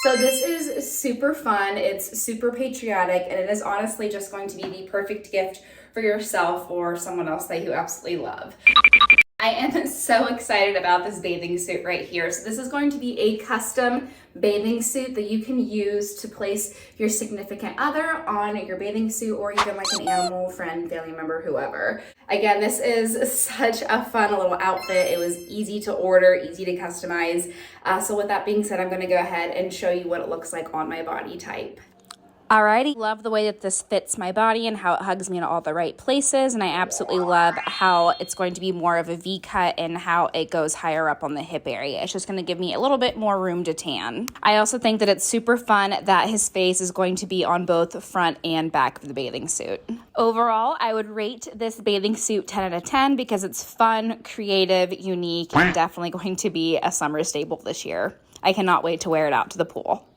So this is super fun, it's super patriotic, and it is honestly just going to be the perfect gift for yourself or someone else that you absolutely love. I am so excited about this bathing suit right here. So this is going to be a custom bathing suit that you can use to place your significant other on your bathing suit, or even like an animal, friend, family member, whoever. Again, this is such a fun little outfit. It was easy to order, easy to customize. So with that being said, I'm gonna go ahead and show you what it looks like on my body type. Alrighty, love the way that this fits my body and how it hugs me in all the right places, and I absolutely love how it's going to be more of a V cut and how it goes higher up on the hip area. It's just going to give me a little bit more room to tan. I also think that it's super fun that his face is going to be on both front and back of the bathing suit. Overall, I would rate this bathing suit 10 out of 10 because it's fun, creative, unique, and definitely going to be a summer staple this year. I cannot wait to wear it out to the pool.